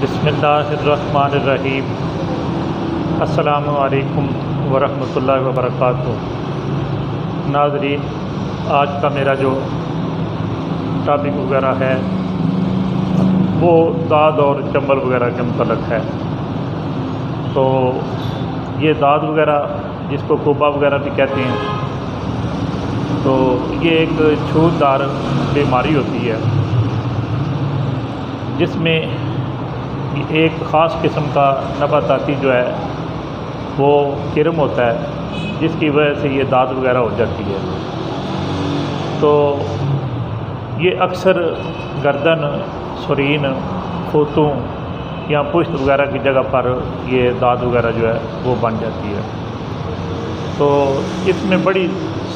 बिस्मिल्लाहिर्रहमानिर्रहीम। अस्सलामु अलैकुम वरहमतुल्लाहि वबरकातुहू। नाज़रीन, आज का मेरा जो टॉपिक वगैरह है वो दाद और चंबल वगैरह के मतलब है। तो ये दाद वगैरह जिसको कोबा वगैरह भी कहते हैं, तो ये एक छूतदार बीमारी होती है जिसमें एक ख़ास किस्म का नबाताती जो है वो किरम होता है, जिसकी वजह से ये दाद वगैरह हो जाती है। तो ये अक्सर गर्दन, सुरीन, खोतों या पुश्त वगैरह की जगह पर ये दाद वगैरह जो है वो बन जाती है। तो इसमें बड़ी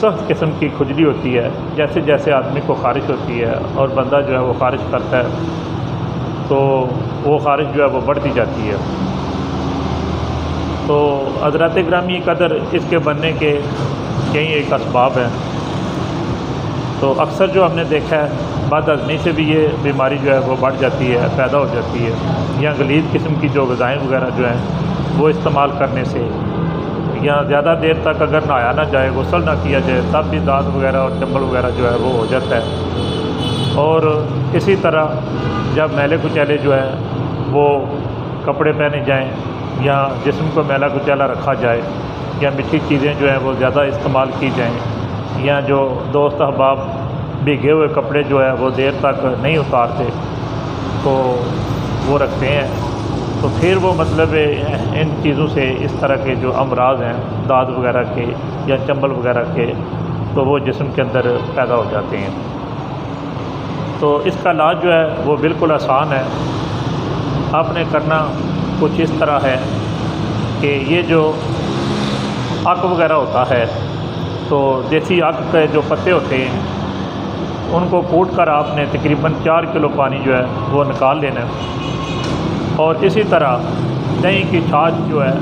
सख्त किस्म की खुजली होती है। जैसे जैसे आदमी को ख़ारिश होती है और बंदा जो है वो ख़ारिश करता है तो वो ख़ारिश जो है वो बढ़ती जाती है। तो हज़रात ग्रामी कदर इसके बनने के कई एक असबाब हैं। तो अक्सर जो हमने देखा है बाद हज़मी से भी ये बीमारी जो है वो बढ़ जाती है, पैदा हो जाती है, या गलीज़ किस्म की जो ग़िज़ाएँ वगैरह जो हैं वो इस्तेमाल करने से, या ज़्यादा देर तक अगर नहाया ना जाए, गुस्ल ना किया जाए, तब भी दाद वगैरह और चंबल वगैरह जो है वो हो जाता है। और इसी तरह जब मैले कुचैले जो है वो कपड़े पहने जाएं या जिस्म को मैला कुचैला रखा जाए, या मीठी चीज़ें जो हैं वो ज़्यादा इस्तेमाल की जाएं, या जो दोस्त अहबाब भीगे हुए कपड़े जो है वो देर तक नहीं उतारते तो वो रखते हैं, तो फिर वो मतलब इन चीज़ों से इस तरह के जो अमराज हैं दाद वगैरह के या चंबल वगैरह के, तो वो जिस्म के अंदर पैदा हो जाते हैं। तो इसका इलाज जो है वो बिल्कुल आसान है। आपने करना कुछ इस तरह है कि ये जो अक वगैरह होता है, तो देसी अक के जो पत्ते होते हैं उनको कूट कर आपने तकरीबन 4 किलो पानी जो है वो निकाल लेना है। और इसी तरह दही की छाछ जो है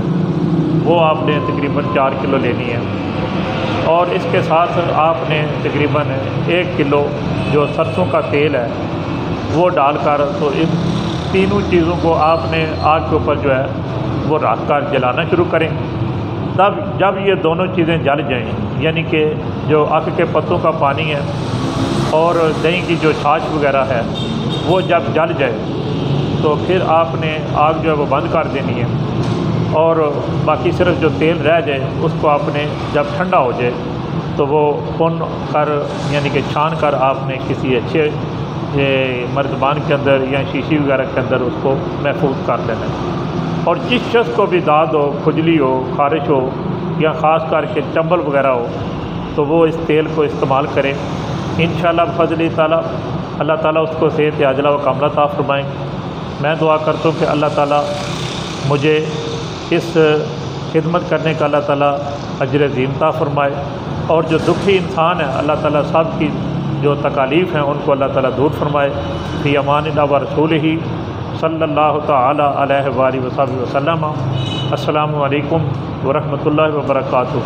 वो आपने तकरीबन 4 किलो लेनी है। और इसके साथ आपने तकरीबन 1 किलो जो सरसों का तेल है वो डालकर, तो इन तीनों चीज़ों को आपने आग के ऊपर जो है वो रख कर जलाना शुरू करें। तब जब ये दोनों चीज़ें जल जाएं, यानी कि जो अक के पत्तों का पानी है और दही की जो छाछ वगैरह है वो जब जल जाए तो फिर आपने आग जो है वो बंद कर देनी है, और बाकी सिर्फ जो तेल रह जाए उसको आपने जब ठंडा हो जाए तो वो पुन कर यानी कि छान कर आपने किसी अच्छे मर्तबान के अंदर या शीशी वगैरह के अंदर उसको महफूज कर देना है। और जिस शख्स को भी दाद हो, खुजली हो, ख़ारिश हो, या ख़ास करके चंबल वगैरह हो, तो वो इस तेल को इस्तेमाल करें। इंशाअल्लाह फ़ज़ल ताला अल्लाह ताला उसको सेहत आजिला व कामिला अता फ़रमाएँ। मैं दुआ करता हूँ कि अल्लाह ताला मुझे इस खिदमत करने का अल्लाह ताला अजर अज़ीम अता फ़रमाए, और जो दुखी इंसान है अल्लाह ताला सब की जो तकालीफ़ हैं उनको अल्लाह ताला दूर फरमाए। फ़ी अमानिल्लाह व रसूलिही सल्लल्लाहु तआला अलैहि वसल्लम। अस्सलामु अलैकुम व रहमतुल्लाहि व बरकातुहू।